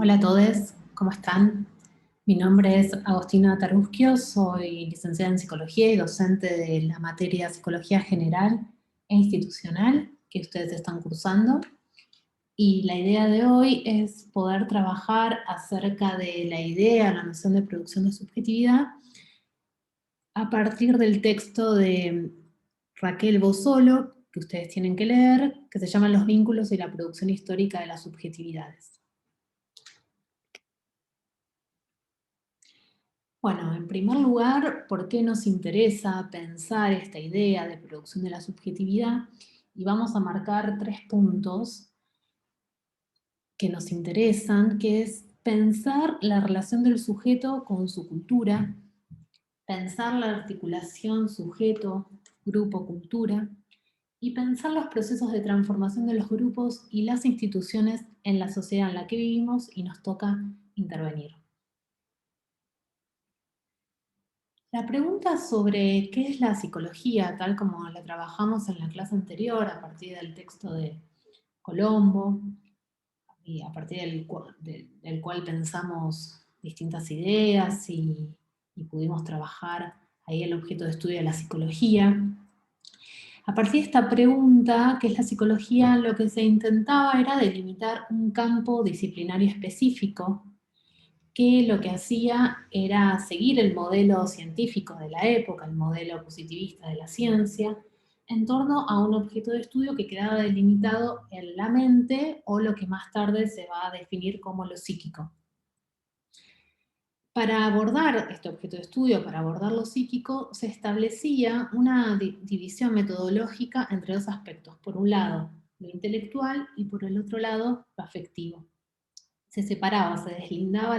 Hola a todos, ¿cómo están? Mi nombre es Agostina Tarusquio, soy licenciada en Psicología y docente de la materia Psicología General e Institucional que ustedes están cursando. Y la idea de hoy es poder trabajar acerca de la idea, la noción de producción de subjetividad a partir del texto de Raquel Bossolo, que ustedes tienen que leer, que se llama Los vínculos y la producción histórica de las subjetividades. Bueno, en primer lugar, ¿por qué nos interesa pensar esta idea de producción de la subjetividad? Y vamos a marcar 3 puntos que nos interesan, que es pensar la relación del sujeto con su cultura, pensar la articulación sujeto, grupo, cultura, y pensar los procesos de transformación de los grupos y las instituciones en la sociedad en la que vivimos y nos toca intervenir. La pregunta sobre qué es la psicología, tal como la trabajamos en la clase anterior, a partir del texto de Colombo, y a partir del cual pensamos distintas ideas y pudimos trabajar ahí el objeto de estudio de la psicología. A partir de esta pregunta, ¿qué es la psicología? Lo que se intentaba era delimitar un campo disciplinario específico que lo que hacía era seguir el modelo científico de la época, el modelo positivista de la ciencia, en torno a un objeto de estudio que quedaba delimitado en la mente o lo que más tarde se va a definir como lo psíquico. Para abordar este objeto de estudio, para abordar lo psíquico, se establecía una división metodológica entre dos aspectos. Por un lado, lo intelectual y por el otro lado, lo afectivo. Se separaba, se deslindaba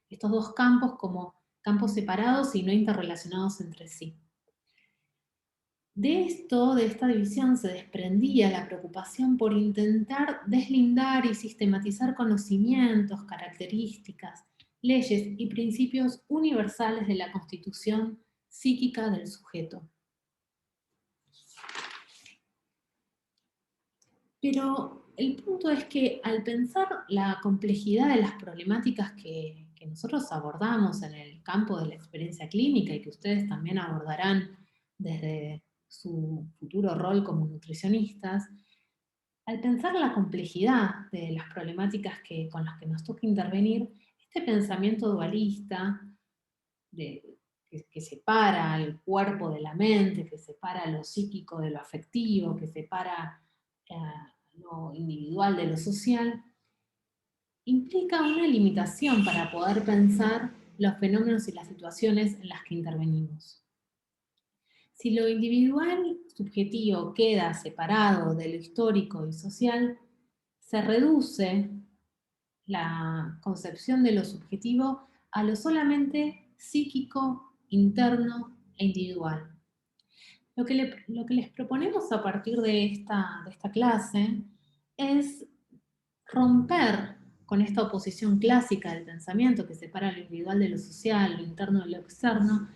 estos dos campos como campos separados y no interrelacionados entre sí. De esto, de esta división, se desprendía la preocupación por intentar deslindar y sistematizar conocimientos, características, leyes y principios universales de la constitución psíquica del sujeto. Pero el punto es que al pensar la complejidad de las problemáticas que nosotros abordamos en el campo de la experiencia clínica y que ustedes también abordarán desde su futuro rol como nutricionistas, al pensar la complejidad de las problemáticas con las que nos toca intervenir, este pensamiento dualista que separa el cuerpo de la mente, que separa lo psíquico de lo afectivo, que separa lo individual de lo social, implica una limitación para poder pensar los fenómenos y las situaciones en las que intervenimos. Si lo individual subjetivo queda separado de lo histórico y social, se reduce la concepción de lo subjetivo a lo solamente psíquico, interno e individual. Lo que les proponemos a partir de esta clase es romper con esta oposición clásica del pensamiento que separa lo individual de lo social, lo interno de lo externo,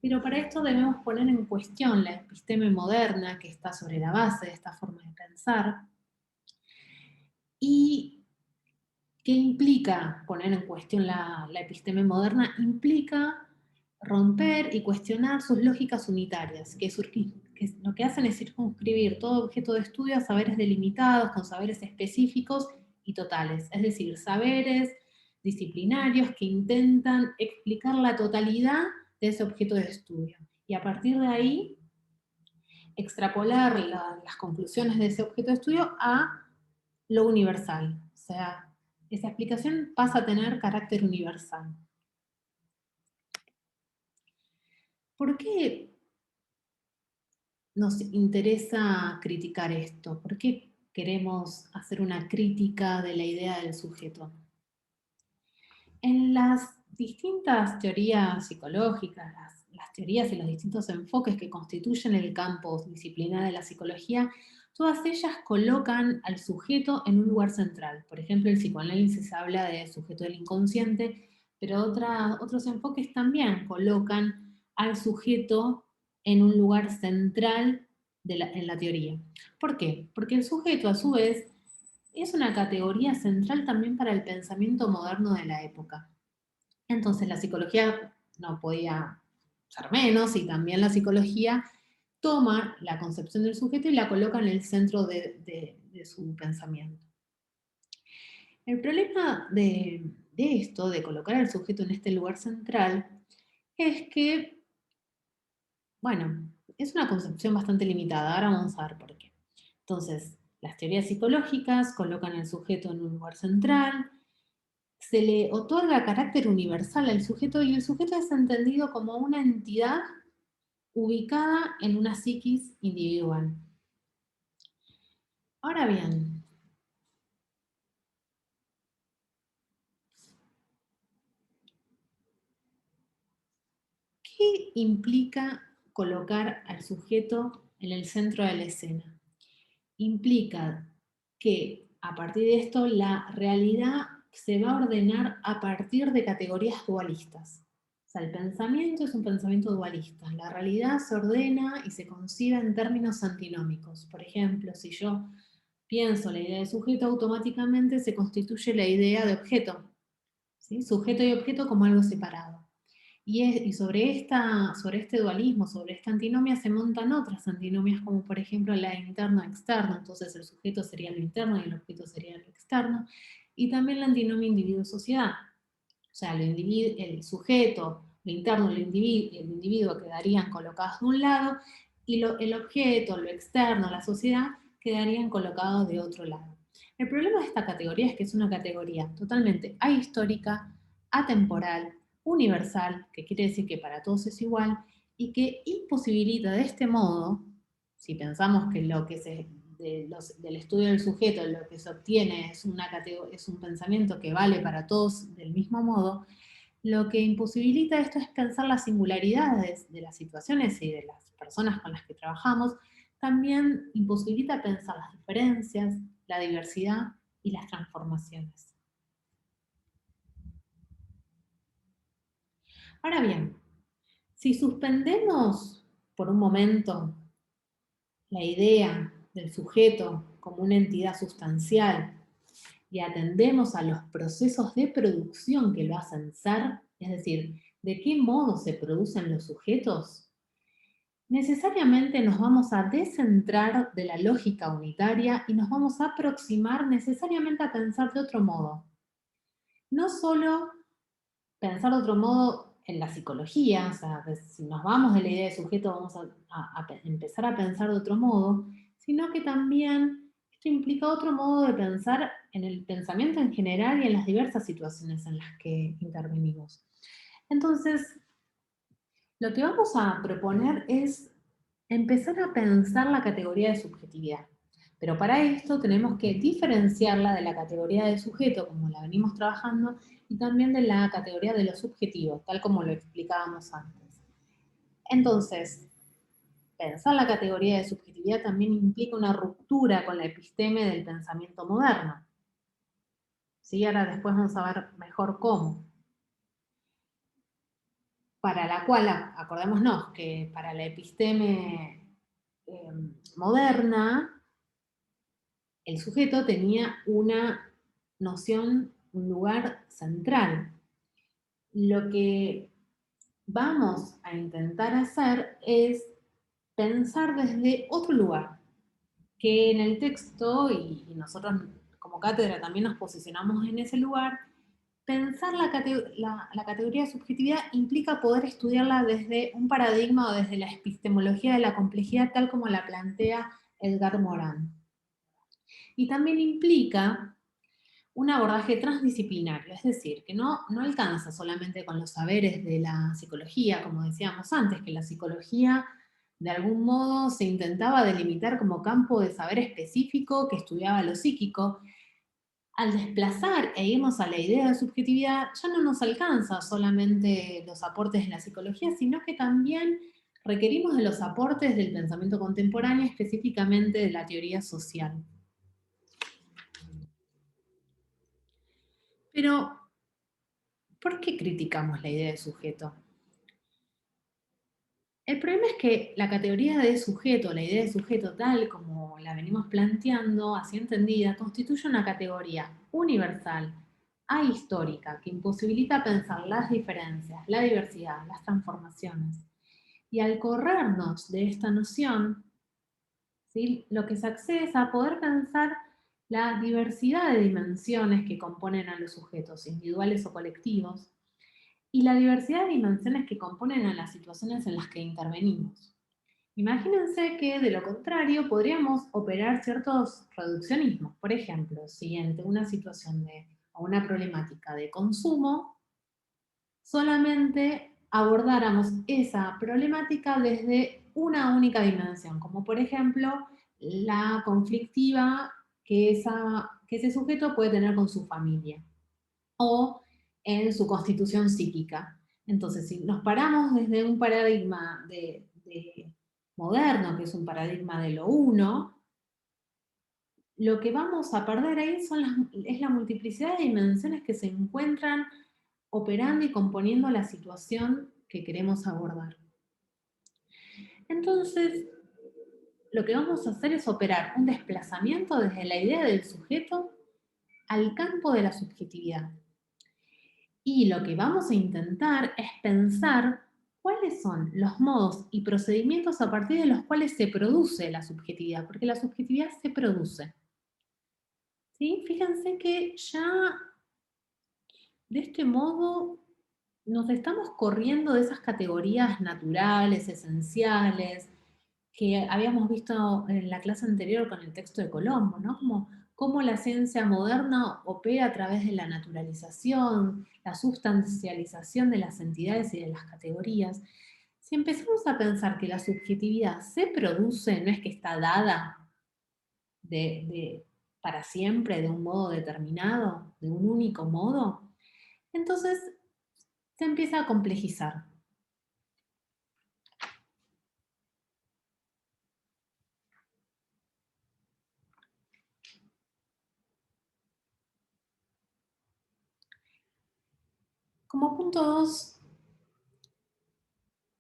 pero para esto debemos poner en cuestión la episteme moderna que está sobre la base de esta forma de pensar. ¿Y qué implica poner en cuestión la episteme moderna? Implica romper y cuestionar sus lógicas unitarias, que lo que hacen es circunscribir todo objeto de estudio a saberes delimitados, con saberes específicos y totales, es decir, saberes disciplinarios que intentan explicar la totalidad de ese objeto de estudio. Y a partir de ahí, extrapolar las conclusiones de ese objeto de estudio a lo universal. O sea, esa explicación pasa a tener carácter universal. ¿Por qué nos interesa criticar esto? ¿Por qué queremos hacer una crítica de la idea del sujeto? En las distintas teorías psicológicas, las teorías y los distintos enfoques que constituyen el campo disciplinar de la psicología, todas ellas colocan al sujeto en un lugar central. Por ejemplo, el psicoanálisis habla de sujeto del inconsciente, pero otros enfoques también colocan al sujeto en un lugar central en la teoría. ¿Por qué? Porque el sujeto, a su vez, es una categoría central también para el pensamiento moderno de la época. Entonces la psicología no podía ser menos, y también la psicología toma la concepción del sujeto y la coloca en el centro de su pensamiento. El problema de esto, de colocar al sujeto en este lugar central, es que, bueno, es una concepción bastante limitada. Ahora vamos a ver por qué. Entonces, las teorías psicológicas colocan al sujeto en un lugar central, se le otorga carácter universal al sujeto y el sujeto es entendido como una entidad ubicada en una psiquis individual. Ahora bien, ¿qué implica colocar al sujeto en el centro de la escena? Implica que a partir de esto la realidad se va a ordenar a partir de categorías dualistas. O sea, el pensamiento es un pensamiento dualista. La realidad se ordena y se concibe en términos antinómicos. Por ejemplo, si yo pienso la idea de sujeto, automáticamente se constituye la idea de objeto. ¿Sí? Sujeto y objeto como algo separado. Y sobre este dualismo, sobre esta antinomia, se montan otras antinomias, como por ejemplo la interno-externo. Entonces el sujeto sería lo interno y el objeto sería lo externo. Y también la antinomia individuo-sociedad. O sea, el sujeto, lo interno y el individuo quedarían colocados de un lado, y el objeto, lo externo, la sociedad, quedarían colocados de otro lado. El problema de esta categoría es que es una categoría totalmente ahistórica, atemporal, universal, que quiere decir que para todos es igual, y que imposibilita de este modo, si pensamos que lo que del estudio del sujeto lo que se obtiene es un pensamiento que vale para todos del mismo modo, lo que imposibilita esto es pensar las singularidades de las situaciones y de las personas con las que trabajamos. También imposibilita pensar las diferencias, la diversidad y las transformaciones. Ahora bien, si suspendemos por un momento la idea del sujeto como una entidad sustancial y atendemos a los procesos de producción que lo hacen ser, es decir, de qué modo se producen los sujetos, necesariamente nos vamos a descentrar de la lógica unitaria y nos vamos a aproximar necesariamente a pensar de otro modo. No solo pensar de otro modo en la psicología, o sea, si nos vamos de la idea de sujeto vamos a empezar a pensar de otro modo, sino que también esto implica otro modo de pensar en el pensamiento en general y en las diversas situaciones en las que intervenimos. Entonces, lo que vamos a proponer es empezar a pensar la categoría de subjetividad. Pero para esto tenemos que diferenciarla de la categoría de sujeto, como la venimos trabajando, y también de la categoría de lo subjetivo, tal como lo explicábamos antes. Entonces, pensar la categoría de subjetividad también implica una ruptura con la episteme del pensamiento moderno. ¿Sí? Ahora después vamos a ver mejor cómo. Para la cual, acordémonos que para la episteme moderna, el sujeto tenía una noción, un lugar central. Lo que vamos a intentar hacer es pensar desde otro lugar, que en el texto, y nosotros como cátedra también nos posicionamos en ese lugar. Pensar la categoría de subjetividad implica poder estudiarla desde un paradigma o desde la epistemología de la complejidad tal como la plantea Edgar Morin. Y también implica un abordaje transdisciplinario, es decir, que no alcanza solamente con los saberes de la psicología, como decíamos antes, que la psicología de algún modo se intentaba delimitar como campo de saber específico que estudiaba lo psíquico. Al desplazar e irnos a la idea de subjetividad, ya no nos alcanza solamente los aportes de la psicología, sino que también requerimos de los aportes del pensamiento contemporáneo, específicamente de la teoría social. Pero, ¿por qué criticamos la idea de sujeto? El problema es que la categoría de sujeto, la idea de sujeto tal como la venimos planteando, así entendida, constituye una categoría universal, ahistórica, que imposibilita pensar las diferencias, la diversidad, las transformaciones. Y al corrernos de esta noción, ¿sí?, lo que se accede es a poder pensar la diversidad de dimensiones que componen a los sujetos, individuales o colectivos, y la diversidad de dimensiones que componen a las situaciones en las que intervenimos. Imagínense que, de lo contrario, podríamos operar ciertos reduccionismos. Por ejemplo, si ante una situación o una problemática de consumo, solamente abordáramos esa problemática desde una única dimensión, como por ejemplo la conflictiva que ese sujeto puede tener con su familia o en su constitución psíquica. Entonces, si nos paramos desde un paradigma moderno, que es un paradigma de lo uno, lo que vamos a perder ahí es la multiplicidad de dimensiones que se encuentran operando y componiendo la situación que queremos abordar. Entonces, lo que vamos a hacer es operar un desplazamiento desde la idea del sujeto al campo de la subjetividad. Y lo que vamos a intentar es pensar cuáles son los modos y procedimientos a partir de los cuales se produce la subjetividad, porque la subjetividad se produce. ¿Sí? Fíjense que ya de este modo nos estamos corriendo de esas categorías naturales, esenciales, que habíamos visto en la clase anterior con el texto de Colombo, ¿no? Como cómo la ciencia moderna opera a través de la naturalización, la sustancialización de las entidades y de las categorías. Si empezamos a pensar que la subjetividad se produce, no es que está dada para siempre, de un modo determinado, de un único modo, entonces se empieza a complejizar. Como punto 2,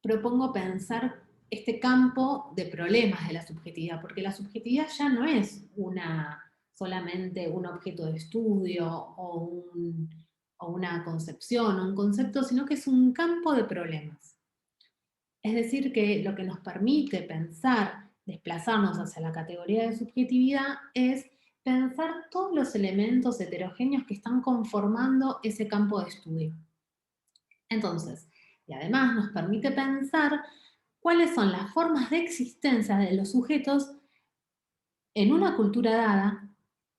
propongo pensar este campo de problemas de la subjetividad, porque la subjetividad ya no es solamente un objeto de estudio o una concepción o un concepto, sino que es un campo de problemas. Es decir, que lo que nos permite pensar, desplazarnos hacia la categoría de subjetividad, es pensar todos los elementos heterogéneos que están conformando ese campo de estudio. Entonces, y además nos permite pensar cuáles son las formas de existencia de los sujetos en una cultura dada,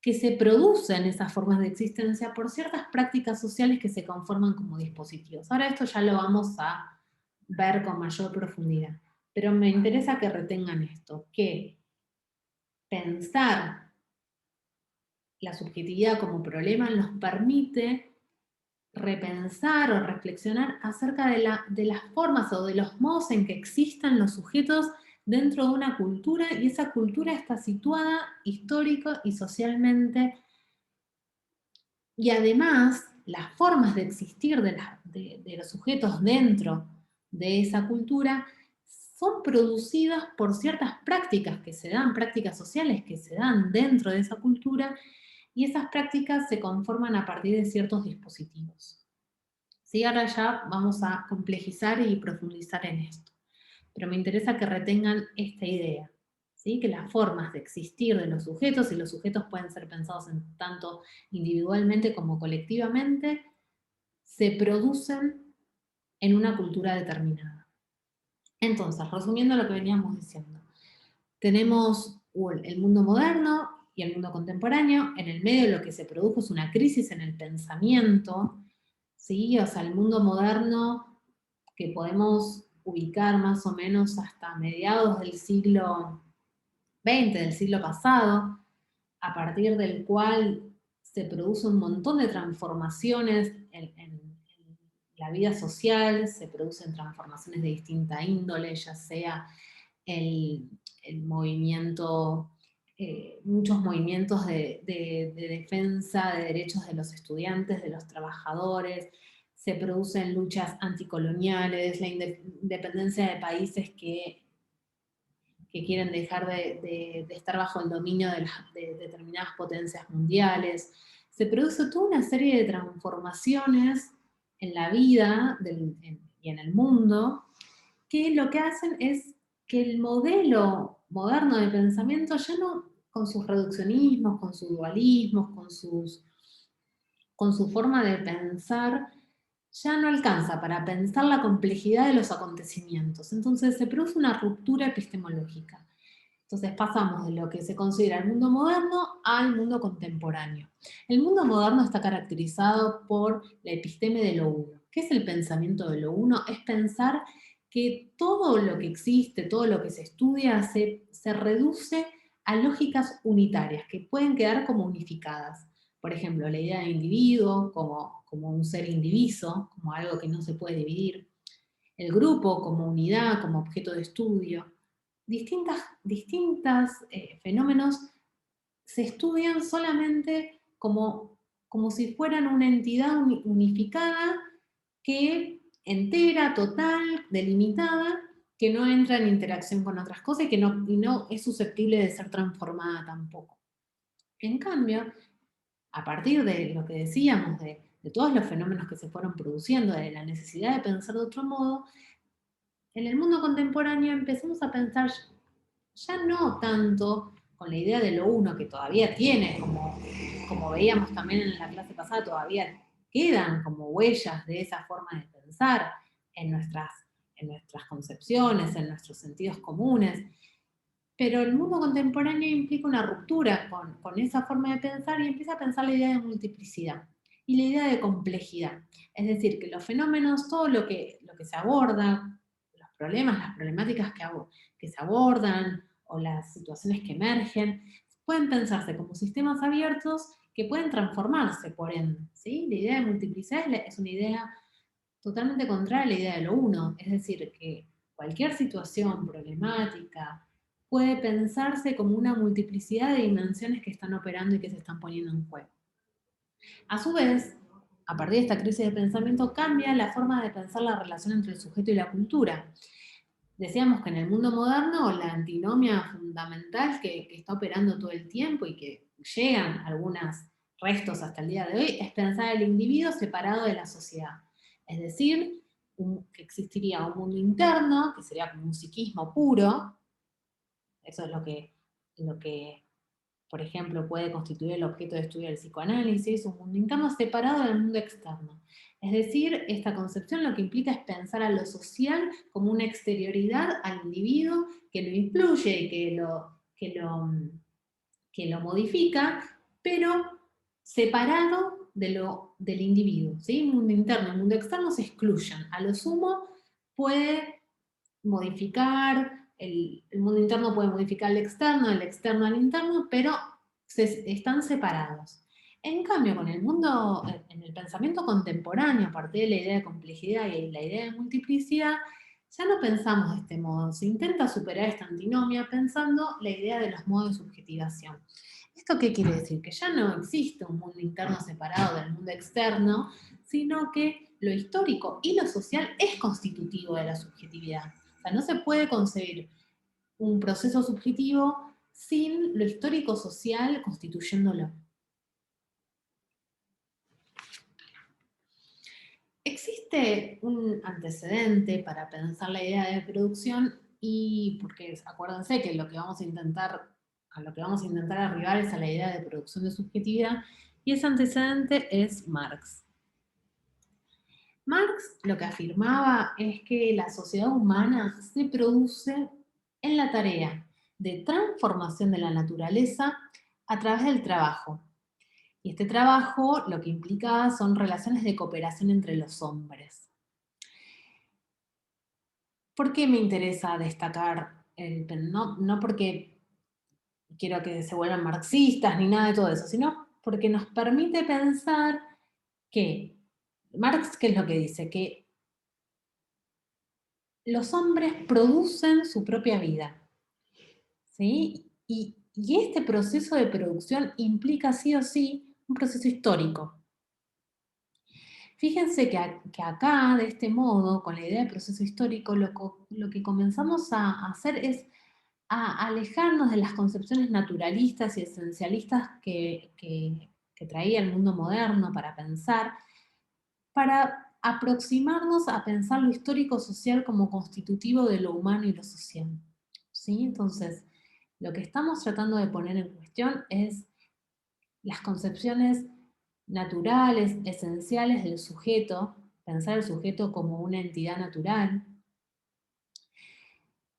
que se producen esas formas de existencia por ciertas prácticas sociales que se conforman como dispositivos. Ahora esto ya lo vamos a ver con mayor profundidad, pero me interesa que retengan esto, que pensar la subjetividad como problema nos permite repensar o reflexionar acerca de las formas o de los modos en que existan los sujetos dentro de una cultura, y esa cultura está situada histórico y socialmente, y además las formas de existir de los sujetos dentro de esa cultura son producidas por ciertas prácticas que se dan, prácticas sociales que se dan dentro de esa cultura, y esas prácticas se conforman a partir de ciertos dispositivos. Sí, ahora ya vamos a complejizar y profundizar en esto, pero me interesa que retengan esta idea, ¿sí? Que las formas de existir de los sujetos, y los sujetos pueden ser pensados tanto individualmente como colectivamente, se producen en una cultura determinada. Entonces, resumiendo lo que veníamos diciendo, tenemos el mundo moderno y el mundo contemporáneo. En el medio lo que se produjo es una crisis en el pensamiento, ¿sí? O sea, el mundo moderno que podemos ubicar más o menos hasta mediados del siglo XX, del siglo pasado, a partir del cual se produce un montón de transformaciones en la vida social, se producen transformaciones de distinta índole, ya sea el movimiento, muchos movimientos de defensa de derechos de los estudiantes, de los trabajadores, se producen luchas anticoloniales, la independencia de países que que quieren dejar de estar bajo el dominio de determinadas potencias mundiales. Se produce toda una serie de transformaciones en la vida y en el mundo que lo que hacen es que el modelo moderno de pensamiento ya no, con sus reduccionismos, con sus dualismos, con su forma de pensar, ya no alcanza para pensar la complejidad de los acontecimientos. Entonces se produce una ruptura epistemológica. Entonces pasamos de lo que se considera el mundo moderno al mundo contemporáneo. El mundo moderno está caracterizado por la episteme de lo uno. ¿Qué es el pensamiento de lo uno? Es pensar que todo lo que existe, todo lo que se estudia, se reduce a lógicas unitarias, que pueden quedar como unificadas. Por ejemplo, la idea de individuo como un ser indiviso, como algo que no se puede dividir. El grupo como unidad, como objeto de estudio. Distintas fenómenos se estudian solamente como si fueran una entidad unificada que entera, total, delimitada, que no entra en interacción con otras cosas y no es susceptible de ser transformada tampoco. En cambio, a partir de lo que decíamos, de todos los fenómenos que se fueron produciendo, de la necesidad de pensar de otro modo, en el mundo contemporáneo empezamos a pensar ya no tanto con la idea de lo uno que todavía tiene, como veíamos también en la clase pasada, todavía quedan como huellas de esa forma de pensar en en nuestras concepciones, en nuestros sentidos comunes, pero el mundo contemporáneo implica una ruptura con esa forma de pensar y empieza a pensar la idea de multiplicidad y la idea de complejidad. Es decir, que los fenómenos, todo lo que se aborda, los problemas, las problemáticas que se abordan o las situaciones que emergen, pueden pensarse como sistemas abiertos que pueden transformarse, por ende. ¿Sí? La idea de multiplicidad es una idea totalmente contraria a la idea de lo uno, es decir, que cualquier situación problemática puede pensarse como una multiplicidad de dimensiones que están operando y que se están poniendo en juego. A su vez, a partir de esta crisis de pensamiento cambia la forma de pensar la relación entre el sujeto y la cultura. Decíamos que en el mundo moderno la antinomia fundamental que está operando todo el tiempo y que llegan algunos restos hasta el día de hoy es pensar el individuo separado de la sociedad. Es decir, que existiría un mundo interno, que sería como un psiquismo puro, eso es lo que por ejemplo, puede constituir el objeto de estudio del psicoanálisis, un mundo interno separado del mundo externo. Es decir, esta concepción lo que implica es pensar a lo social como una exterioridad al individuo que lo influye y que lo modifica, pero separado del individuo. ¿Sí? El mundo interno y el mundo externo se excluyen. A lo sumo puede modificar, el mundo interno puede modificar el externo al interno, pero están separados. En cambio, con el mundo, en el pensamiento contemporáneo, a partir de la idea de complejidad y la idea de multiplicidad, ya no pensamos de este modo. Se intenta superar esta antinomia pensando la idea de los modos de subjetivación. ¿Esto qué quiere decir? Que ya no existe un mundo interno separado del mundo externo, sino que lo histórico y lo social es constitutivo de la subjetividad. O sea, no se puede concebir un proceso subjetivo sin lo histórico-social constituyéndolo. Existe un antecedente para pensar la idea de producción y porque acuérdense que a lo que vamos a intentar arribar es a la idea de producción de subjetividad y ese antecedente es Marx. Marx lo que afirmaba es que la sociedad humana se produce en la tarea de transformación de la naturaleza a través del trabajo. Y este trabajo lo que implica son relaciones de cooperación entre los hombres. ¿Por qué me interesa destacar no porque quiero que se vuelvan marxistas ni nada de todo eso, sino porque nos permite pensar que Marx, ¿qué es lo que dice? Que los hombres producen su propia vida, ¿sí? Y este proceso de producción implica sí o sí un proceso histórico. Fíjense que acá, de este modo, con la idea de proceso histórico, lo que comenzamos a hacer es a alejarnos de las concepciones naturalistas y esencialistas que traía el mundo moderno para pensar, para aproximarnos a pensar lo histórico-social como constitutivo de lo humano y lo social. ¿Sí? Entonces, lo que estamos tratando de poner en cuestión es las concepciones naturales, esenciales del sujeto, pensar el sujeto como una entidad natural,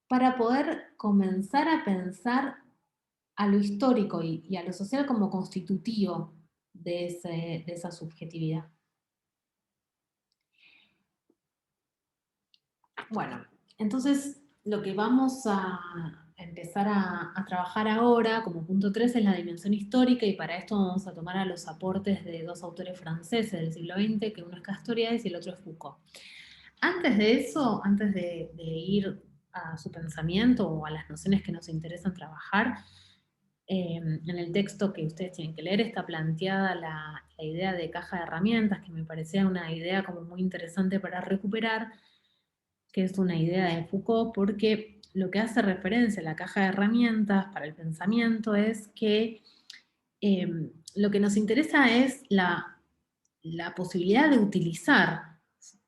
para poder comenzar a pensar a lo histórico y a lo social como constitutivo de esa subjetividad. Bueno, entonces lo que vamos a empezar a trabajar ahora como punto 3 es la dimensión histórica, y para esto vamos a tomar a los aportes de dos autores franceses del siglo XX, que uno es Castoriadis y el otro es Foucault. Antes de eso, antes de ir a su pensamiento o a las nociones que nos interesan trabajar, en el texto que ustedes tienen que leer está planteada la idea de caja de herramientas, que me parecía una idea como muy interesante para recuperar, que es una idea de Foucault, porque lo que hace referencia a la caja de herramientas para el pensamiento es que lo que nos interesa es la posibilidad de utilizar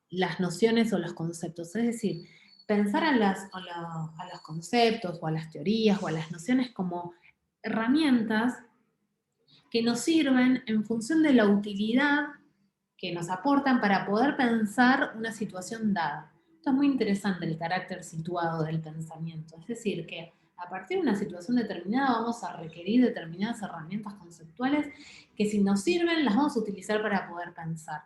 las nociones o los conceptos, es decir, pensar a los conceptos o a las teorías o a las nociones como herramientas que nos sirven en función de la utilidad que nos aportan para poder pensar una situación dada. Esto es muy interesante, el carácter situado del pensamiento. Es decir, que a partir de una situación determinada vamos a requerir determinadas herramientas conceptuales que, si nos sirven, las vamos a utilizar para poder pensar.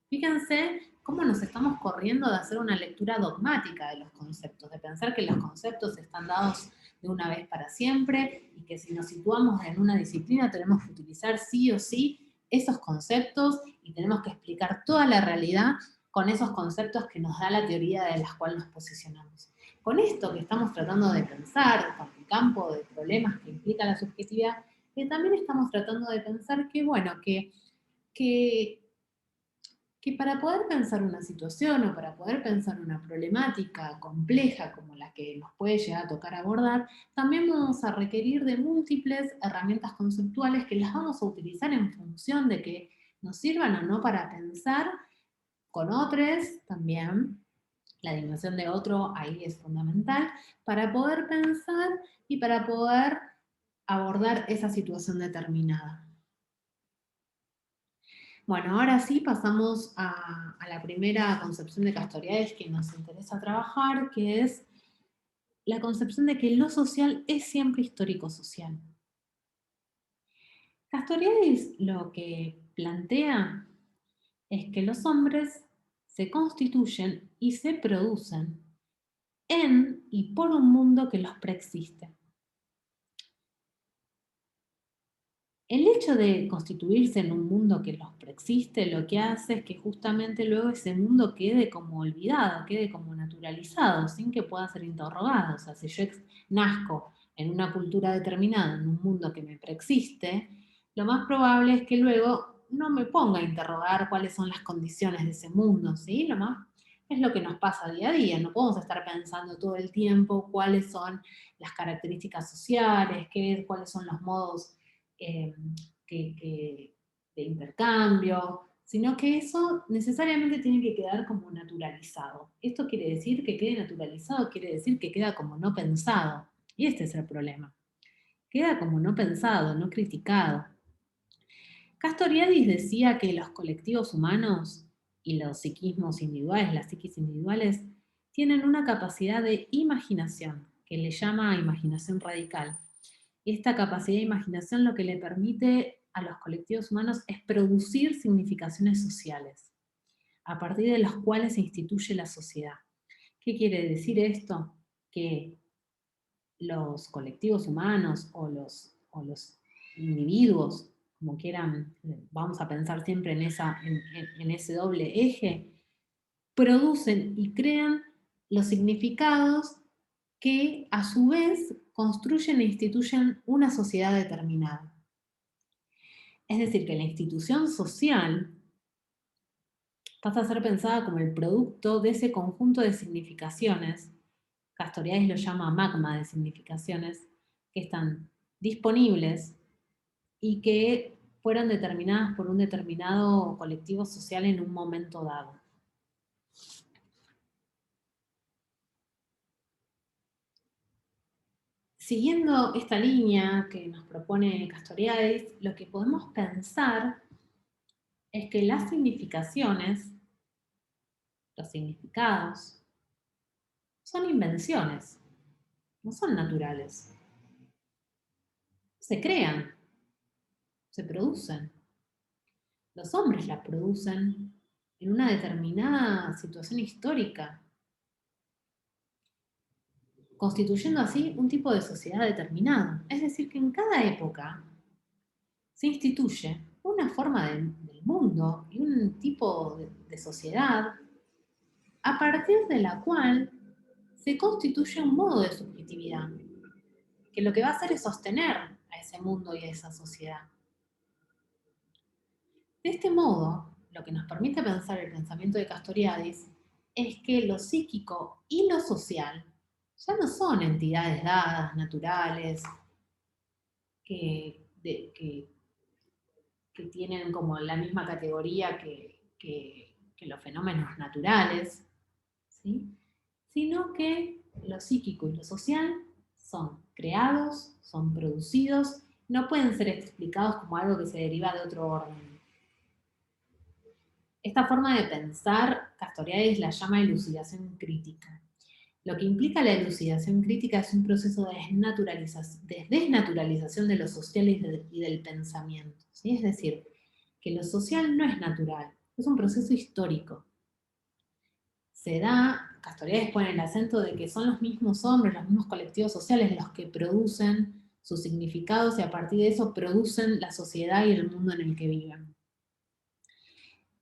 Fíjense cómo nos estamos corriendo de hacer una lectura dogmática de los conceptos, de pensar que los conceptos están dados de una vez para siempre y que si nos situamos en una disciplina tenemos que utilizar sí o sí esos conceptos y tenemos que explicar toda la realidad con esos conceptos que nos da la teoría de las cuales nos posicionamos. Con esto que estamos tratando de pensar, con el campo de problemas que implica la subjetividad, también estamos tratando de pensar que, bueno, que que para poder pensar una situación o para poder pensar una problemática compleja como la que nos puede llegar a tocar abordar, también vamos a requerir de múltiples herramientas conceptuales que las vamos a utilizar en función de que nos sirvan o no para pensar con otros también. La dimensión de otro ahí es fundamental para poder pensar y para poder abordar esa situación determinada. Bueno, ahora sí pasamos a la primera concepción de Castoriadis que nos interesa trabajar, que es la concepción de que lo social es siempre histórico-social. Castoriadis lo que plantea es que los hombres se constituyen y se producen en y por un mundo que los preexiste. El hecho de constituirse en un mundo que los preexiste lo que hace es que justamente luego ese mundo quede como olvidado, quede como naturalizado, sin que pueda ser interrogado. O sea, si yo nazco en una cultura determinada, en un mundo que me preexiste, lo más probable es que luego no me ponga a interrogar cuáles son las condiciones de ese mundo, ¿sí? Lo más es lo que nos pasa día a día. No podemos estar pensando todo el tiempo cuáles son las características sociales, cuáles son los modos eh, de intercambio, sino que eso necesariamente tiene que quedar como naturalizado. Esto quiere decir que quede naturalizado, quiere decir que queda como no pensado. Y este es el problema. Queda como no pensado, no criticado. Castoriadis decía que los colectivos humanos y los psiquismos individuales, las psiquis individuales, tienen una capacidad de imaginación, que le llama imaginación radical. Esta capacidad de imaginación lo que le permite a los colectivos humanos es producir significaciones sociales, a partir de las cuales se instituye la sociedad. ¿Qué quiere decir esto? Que los colectivos humanos o los individuos, como quieran, vamos a pensar siempre en ese doble eje, producen y crean los significados que a su vez construyen e instituyen una sociedad determinada. Es decir, que la institución social pasa a ser pensada como el producto de ese conjunto de significaciones Castoriadis lo llama magma de significaciones, que están disponibles y que fueron determinadas por un determinado colectivo social en un momento dado. Siguiendo esta línea que nos propone Castoriadis, lo que podemos pensar es que las significaciones, los significados, son invenciones, no son naturales. Se crean, se producen. Los hombres las producen en una determinada situación histórica, constituyendo así un tipo de sociedad determinado. Es decir, que en cada época se instituye una forma del mundo y un tipo de sociedad a partir de la cual se constituye un modo de subjetividad, que lo que va a hacer es sostener a ese mundo y a esa sociedad. De este modo, lo que nos permite pensar el pensamiento de Castoriadis es que lo psíquico y lo social ya no son entidades dadas, naturales, que tienen como la misma categoría que los fenómenos naturales, ¿sí? Sino que lo psíquico y lo social son creados, son producidos, no pueden ser explicados como algo que se deriva de otro orden. Esta forma de pensar, Castoriadis la llama elucidación crítica. Lo que implica la elucidación crítica es un proceso de desnaturalización de lo social y del pensamiento. ¿Sí? Es decir, que lo social no es natural, es un proceso histórico. Se da, Castoriadis pone el acento de que son los mismos hombres, los mismos colectivos sociales los que producen sus significados y a partir de eso producen la sociedad y el mundo en el que viven.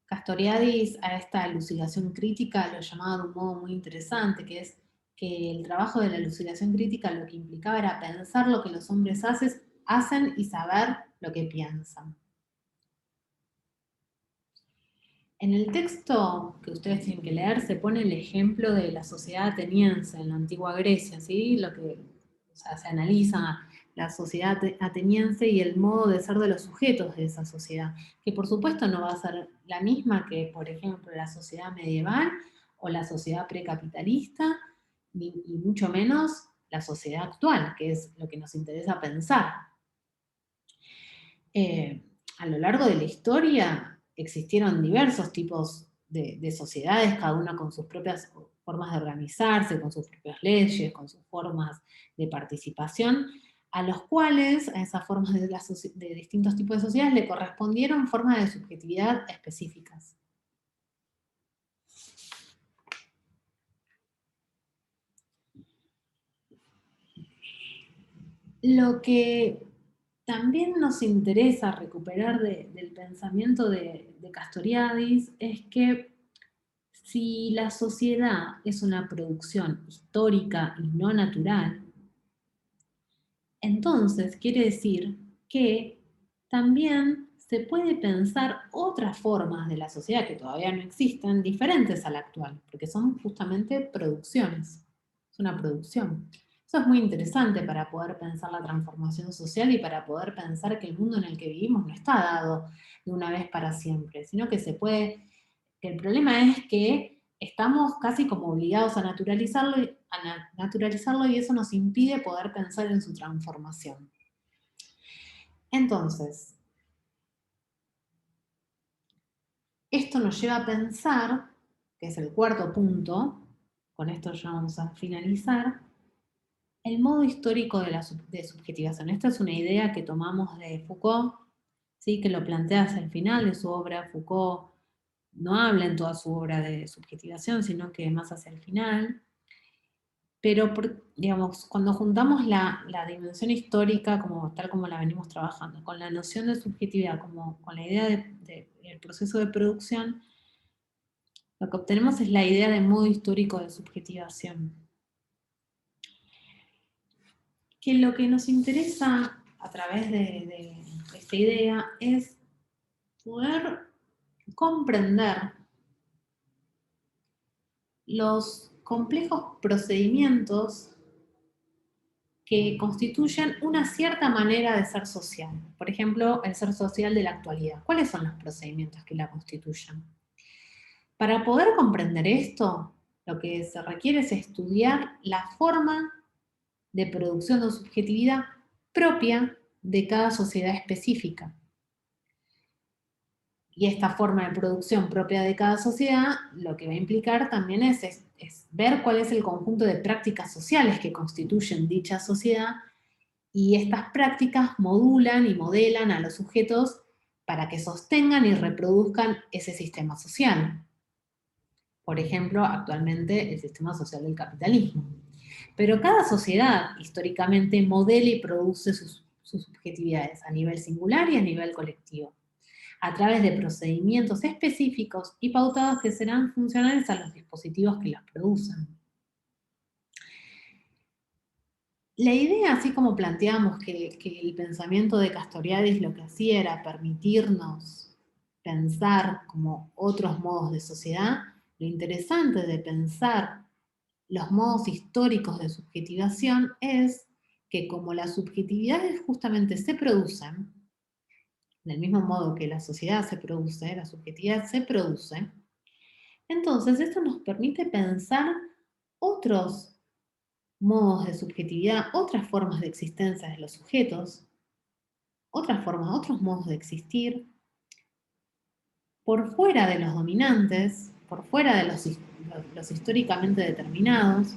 Castoriadis a esta elucidación crítica lo llamaba de un modo muy interesante, que es que el trabajo de la elucidación crítica lo que implicaba era pensar lo que los hombres hacen y saber lo que piensan. En el texto que ustedes tienen que leer se pone el ejemplo de la sociedad ateniense en la antigua Grecia, ¿sí? Se analiza la sociedad ateniense y el modo de ser de los sujetos de esa sociedad, que por supuesto no va a ser la misma que, por ejemplo, la sociedad medieval o la sociedad precapitalista, y mucho menos la sociedad actual, que es lo que nos interesa pensar. A lo largo de la historia existieron diversos tipos de sociedades, cada una con sus propias formas de organizarse, con sus propias leyes, con sus formas de participación, a los cuales, a esas formas de distintos tipos de sociedades, le correspondieron formas de subjetividad específicas. Lo que también nos interesa recuperar del pensamiento de Castoriadis es que si la sociedad es una producción histórica y no natural, entonces quiere decir que también se puede pensar otras formas de la sociedad que todavía no existen, diferentes a la actual, porque son justamente producciones. Es una producción. Eso es muy interesante para poder pensar la transformación social y para poder pensar que el mundo en el que vivimos no está dado de una vez para siempre, sino que se puede, que el problema es que estamos casi como obligados a naturalizarlo y eso nos impide poder pensar en su transformación. Entonces, esto nos lleva a pensar, que es el cuarto punto, con esto ya vamos a finalizar, el modo histórico de subjetivación. Esta es una idea que tomamos de Foucault, ¿sí? Que lo plantea hacia el final de su obra. Foucault no habla en toda su obra de subjetivación, sino que más hacia el final. Pero, digamos, cuando juntamos la dimensión histórica, tal como la venimos trabajando, con la noción de subjetividad, con la idea del proceso de producción, lo que obtenemos es la idea de modo histórico de subjetivación. Que lo que nos interesa a través de esta idea es poder comprender los complejos procedimientos que constituyen una cierta manera de ser social. Por ejemplo, el ser social de la actualidad. ¿Cuáles son los procedimientos que la constituyen? Para poder comprender esto, lo que se requiere es estudiar la forma de producción de subjetividad propia de cada sociedad específica. Y esta forma de producción propia de cada sociedad, lo que va a implicar también es ver cuál es el conjunto de prácticas sociales que constituyen dicha sociedad, y estas prácticas modulan y modelan a los sujetos para que sostengan y reproduzcan ese sistema social. Por ejemplo, actualmente el sistema social del capitalismo. Pero cada sociedad históricamente modela y produce sus subjetividades a nivel singular y a nivel colectivo, a través de procedimientos específicos y pautados que serán funcionales a los dispositivos que las producen. La idea, así como planteamos que el pensamiento de Castoriadis lo que hacía era permitirnos pensar como otros modos de sociedad, lo interesante de pensar los modos históricos de subjetivación es que como las subjetividades justamente se producen, del mismo modo que la sociedad se produce, la subjetividad se produce, entonces esto nos permite pensar otros modos de subjetividad, otras formas de existencia de los sujetos, otras formas, otros modos de existir, por fuera de los dominantes, por fuera de los históricamente determinados,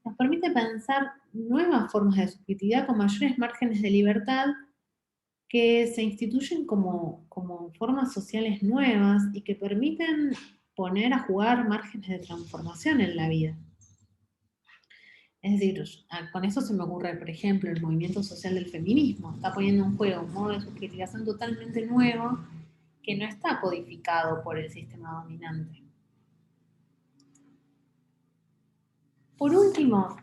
nos permite pensar nuevas formas de subjetividad con mayores márgenes de libertad que se instituyen como formas sociales nuevas y que permiten poner a jugar márgenes de transformación en la vida. Es decir, con eso se me ocurre, por ejemplo, el movimiento social del feminismo. Está poniendo en juego un modo de subjetivación totalmente nuevo que no está codificado por el sistema dominante. Por último,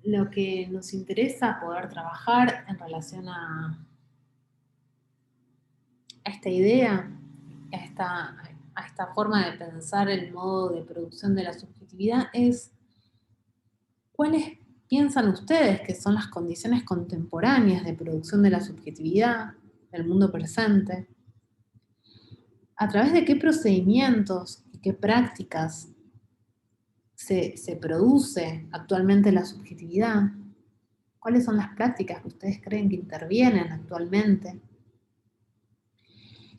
lo que nos interesa poder trabajar en relación a esta idea, a esta forma de pensar el modo de producción de la subjetividad es cuáles piensan ustedes que son las condiciones contemporáneas de producción de la subjetividad del mundo presente, a través de qué procedimientos y qué prácticas se produce actualmente la subjetividad, cuáles son las prácticas que ustedes creen que intervienen actualmente,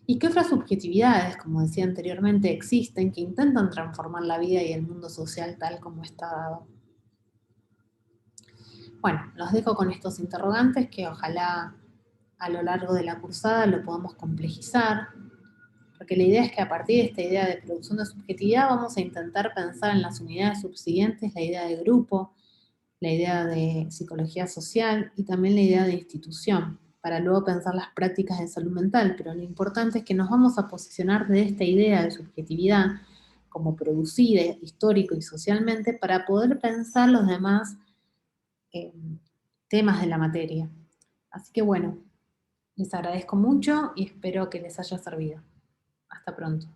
y qué otras subjetividades, como decía anteriormente, existen que intentan transformar la vida y el mundo social tal como está dado. Bueno, los dejo con estos interrogantes que ojalá a lo largo de la cursada lo podamos complejizar, porque la idea es que a partir de esta idea de producción de subjetividad vamos a intentar pensar en las unidades subsiguientes la idea de grupo, la idea de psicología social y también la idea de institución, para luego pensar las prácticas de salud mental, pero lo importante es que nos vamos a posicionar de esta idea de subjetividad como producida histórico y socialmente para poder pensar los demás eh, temas de la materia. Así que bueno, les agradezco mucho y espero que les haya servido. Hasta pronto.